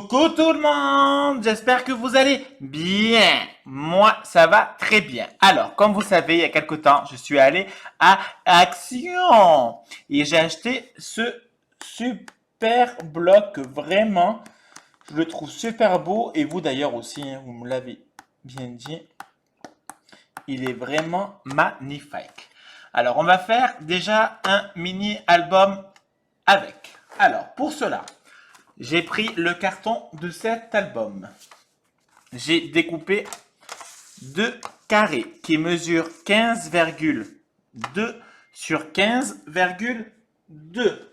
Coucou tout le monde, j'espère que vous allez bien. Moi, ça va très bien. Alors, comme vous savez, il y a quelque temps, je suis allé à Action et j'ai acheté ce super bloc. Vraiment, je le trouve super beau et vous d'ailleurs aussi, hein, vous me l'avez bien dit. Il est vraiment magnifique. Alors, on va faire déjà un mini album avec. Alors, pour cela, j'ai pris le carton de cet album. J'ai découpé deux carrés qui mesurent 15,2 sur 15,2.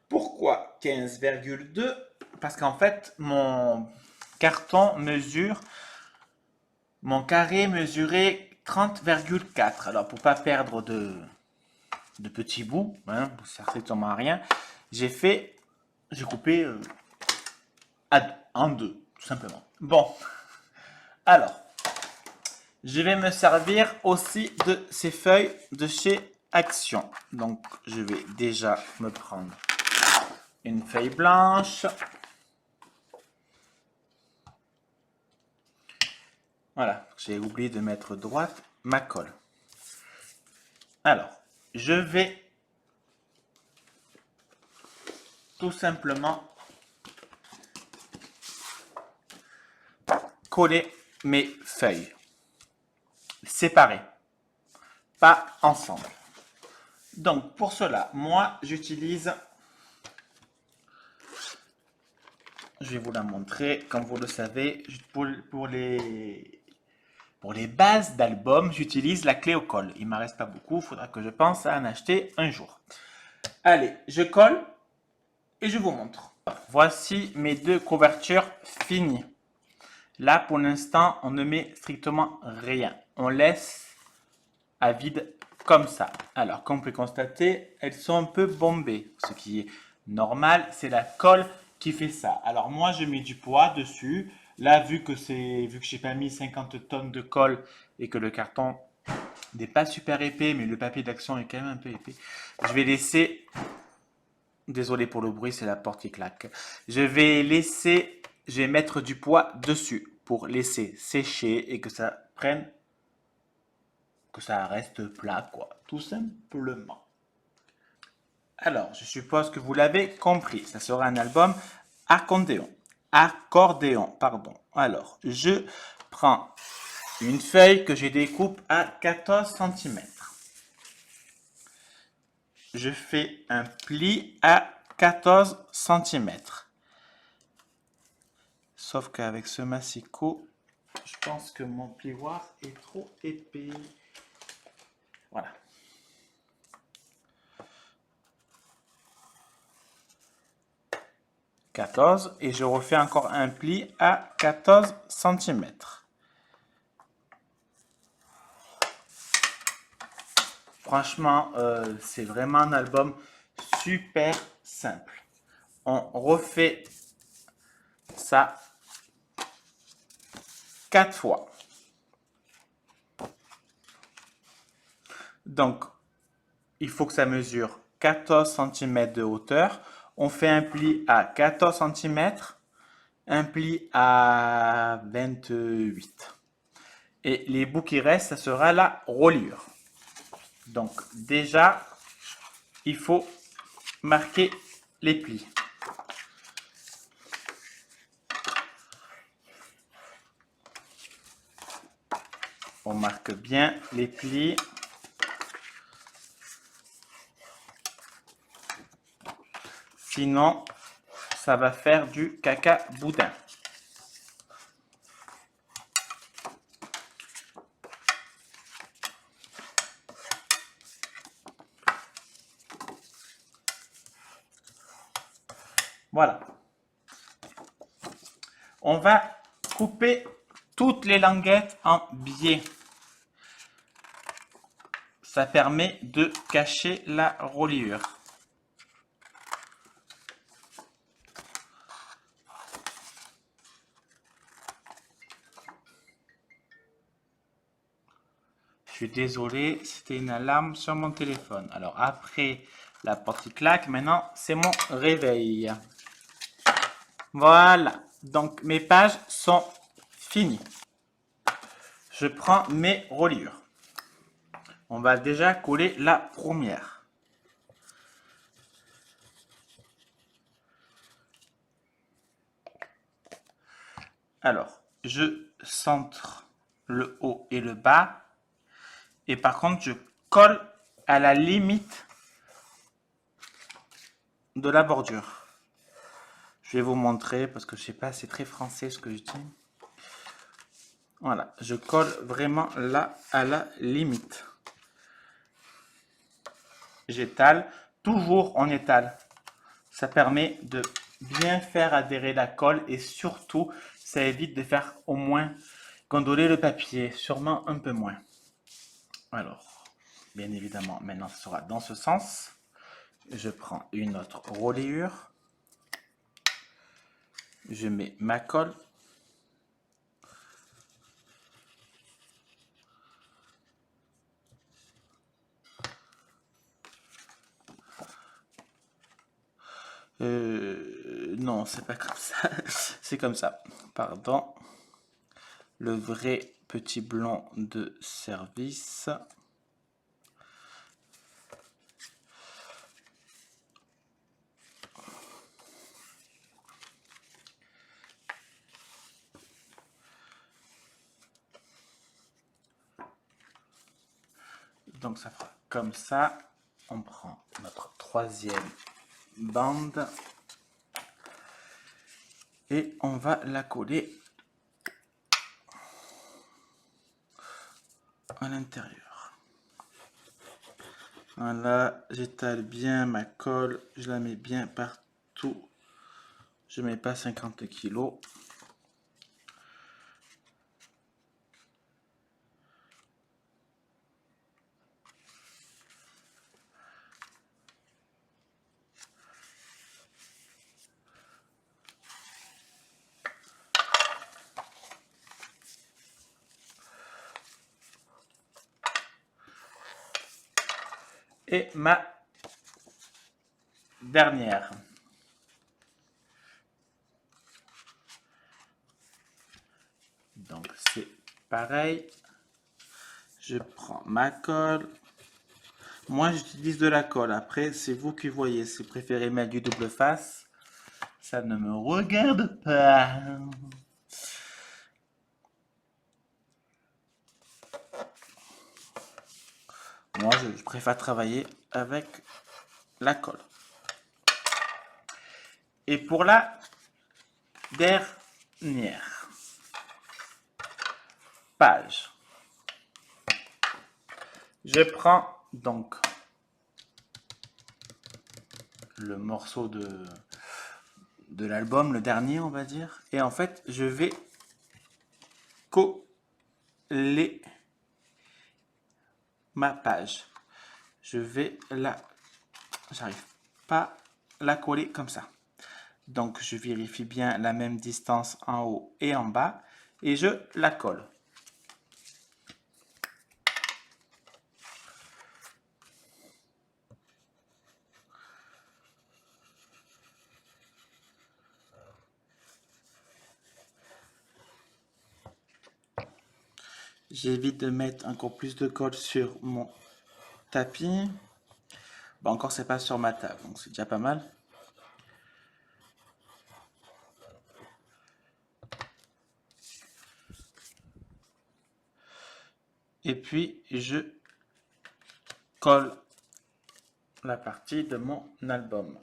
Pourquoi 15,2? Parce qu'en fait, mon carré mesurait 30,4. Alors, pour pas perdre de petits bouts, hein, ça ne sert à rien, j'ai coupé en deux, tout simplement. Bon, alors, je vais me servir aussi de ces feuilles de chez Action. Donc, je vais déjà me prendre une feuille blanche. Voilà, j'ai oublié de mettre droite ma colle. Alors, je vais tout simplement coller mes feuilles séparées, pas ensemble. Donc, pour cela, moi, j'utilise, je vais vous la montrer, comme vous le savez, pour les bases d'album, j'utilise la clé au colle. Il ne m'en reste pas beaucoup, il faudra que je pense à en acheter un jour. Allez, je colle et je vous montre. Voici mes deux couvertures finies. Là, pour l'instant, on ne met strictement rien. On laisse à vide comme ça. Alors, comme vous pouvez constater, elles sont un peu bombées. Ce qui est normal, c'est la colle qui fait ça. Alors, moi, je mets du poids dessus. Là, vu que j'ai pas mis 50 tonnes de colle et que le carton n'est pas super épais, mais le papier d'Action est quand même un peu épais, je vais laisser... Désolé pour le bruit, c'est la porte qui claque. Je vais mettre du poids dessus pour laisser sécher et que ça reste plat, quoi, tout simplement. Alors, je suppose que vous l'avez compris, ça sera un album accordéon, pardon. Alors, je prends une feuille que je découpe à 14 cm. Je fais un pli à 14 cm. Sauf qu'avec ce massicot, je pense que mon plioir est trop épais. Voilà. Et je refais encore un pli à 14 cm. Franchement, c'est vraiment un album super simple. On refait ça 4 fois. Donc, il faut que ça mesure 14 cm de hauteur. On fait un pli à 14 cm, un pli à 28. Et les bouts qui restent, ça sera la reliure. Donc déjà, il faut marquer les plis. On marque bien les plis. Sinon, ça va faire du caca boudin. Voilà. On va couper toutes les languettes en biais. Ça permet de cacher la reliure. Je suis désolé, c'était une alarme sur mon téléphone. Alors après la porte qui claque, maintenant c'est mon réveil. Voilà. Donc, mes pages sont finies. Je prends mes reliures. On va déjà coller la première. Alors, je centre le haut et le bas. Et par contre, je colle à la limite de la bordure. Je vais vous montrer parce que je sais pas, c'est très français ce que je dis. Voilà, je colle vraiment là à la limite. J'étale, toujours on étale. Ça permet de bien faire adhérer la colle et surtout, ça évite de faire au moins gondoler le papier, sûrement un peu moins. Alors, bien évidemment, maintenant ce sera dans ce sens. Je prends une autre reliure. Je mets ma colle. Non, c'est pas comme ça. C'est comme ça. Pardon. Le vrai petit blond de service. Donc ça fera comme ça. On prend notre troisième bande et on va la coller à l'intérieur. Voilà, j'étale bien ma colle, je la mets bien partout. Je mets pas 50 kilos. Et ma dernière. Donc c'est pareil. Je prends ma colle. Moi j'utilise de la colle. Après c'est vous qui voyez. Si vous préférez mettre du double face, ça ne me regarde pas. Moi je préfère travailler avec la colle. Et pour la dernière page, je prends donc le morceau de l'album, le dernier on va dire, et en fait je vais coller ma page. Je vais la... J'arrive pas à la coller comme ça. Donc je vérifie bien la même distance en haut et en bas et je la colle. J'évite de mettre encore plus de colle sur mon tapis. Bon, encore c'est pas sur ma table, donc c'est déjà pas mal. Et puis je colle la partie de mon album.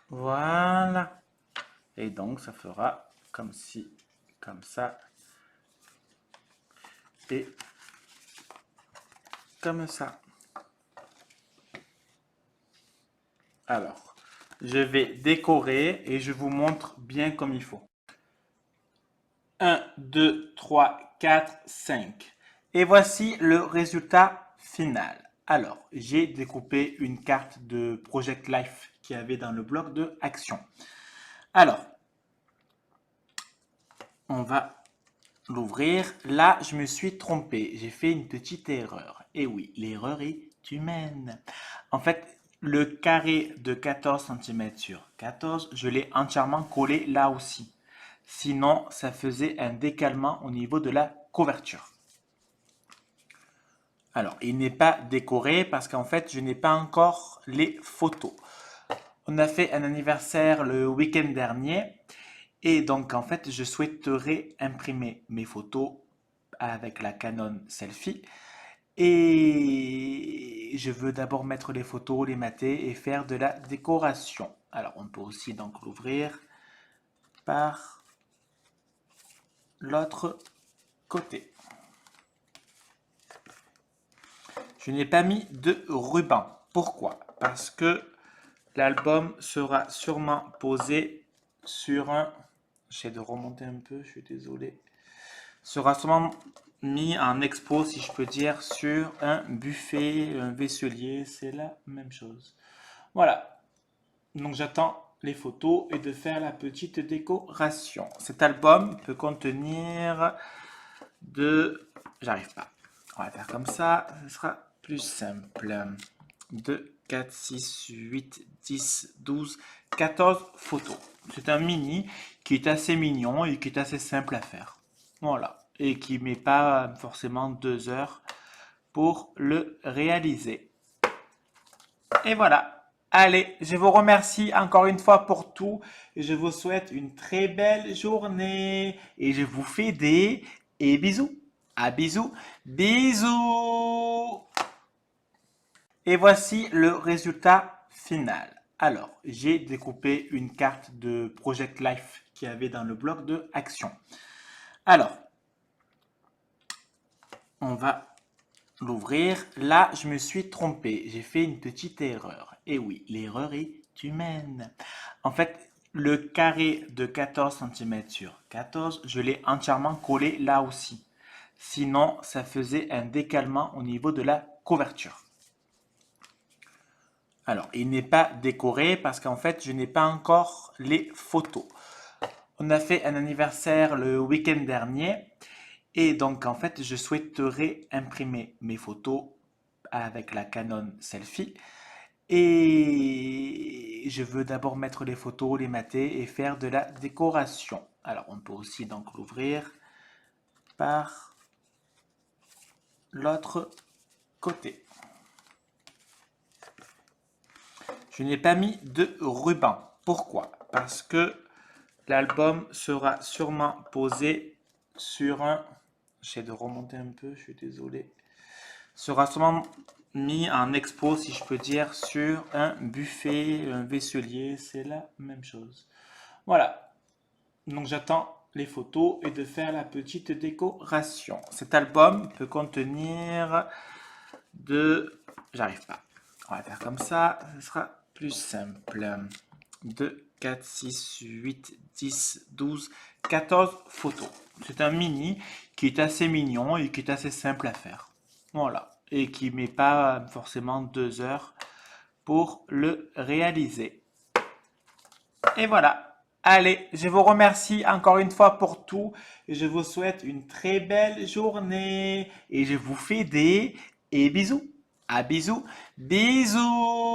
Voilà. Et donc ça fera comme ci, comme ça. Et comme ça. Alors, je vais décorer et je vous montre bien comme il faut. 1, 2, 3, 4, 5. Et voici le résultat final. Alors, j'ai découpé une carte de Project Life qu'il y avait dans le bloc de action. Alors, on va l'ouvrir. Là, je me suis trompé. J'ai fait une petite erreur. Et oui, l'erreur est humaine. En fait, le carré de 14 cm sur 14, je l'ai entièrement collé là aussi. Sinon, ça faisait un décalement au niveau de la couverture. Alors, il n'est pas décoré parce qu'en fait, je n'ai pas encore les photos. On a fait un anniversaire le week-end dernier et donc en fait, je souhaiterais imprimer mes photos avec la Canon Selfie et je veux d'abord mettre les photos, les mater et faire de la décoration. Alors, on peut aussi donc l'ouvrir par l'autre côté. Je n'ai pas mis de ruban. Pourquoi? Parce que l'album sera sûrement posé sur un... J'essaie de remonter un peu, je suis désolé. Sera sûrement mis en expo, si je peux dire, sur un buffet, un vaisselier. C'est la même chose. Voilà. Donc j'attends les photos et de faire la petite décoration. Cet album peut contenir de... J'arrive pas. On va faire comme ça, ce sera plus simple. 2, 4, 6, 8, 10, 12, 14 photos. C'est un mini qui est assez mignon et qui est assez simple à faire. Voilà. Et qui ne met pas forcément 2 heures pour le réaliser. Et voilà. Allez, je vous remercie encore une fois pour tout. Et je vous souhaite une très belle journée. Et je vous fais des bisous. À bisous. Bisous. Et voici le résultat final. Alors, j'ai découpé une carte de Project Life qu'il y avait dans le bloc de action. Alors, on va l'ouvrir. Là, je me suis trompé. J'ai fait une petite erreur. Et oui, l'erreur est humaine. En fait, le carré de 14 cm sur 14, je l'ai entièrement collé là aussi. Sinon, ça faisait un décalement au niveau de la couverture. Alors, il n'est pas décoré parce qu'en fait, je n'ai pas encore les photos. On a fait un anniversaire le week-end dernier et donc en fait, je souhaiterais imprimer mes photos avec la Canon Selfie et je veux d'abord mettre les photos, les mater et faire de la décoration. Alors, on peut aussi donc l'ouvrir par l'autre côté. Je n'ai pas mis de ruban. Pourquoi? Parce que l'album sera sûrement posé sur un... J'essaie de remonter un peu, je suis désolé. Sera sûrement mis en expo, si je peux dire, sur un buffet, un vaisselier. C'est la même chose. Voilà. Donc j'attends les photos et de faire la petite décoration. Cet album peut contenir de... J'arrive pas. On va faire comme ça, ce sera plus simple. 2, 4, 6, 8, 10, 12, 14 photos. C'est un mini qui est assez mignon et qui est assez simple à faire. Voilà. Et qui ne met pas forcément 2 heures pour le réaliser. Et voilà. Allez, je vous remercie encore une fois pour tout. Et je vous souhaite une très belle journée. Et je vous fais des bisous. À bisous. Bisous.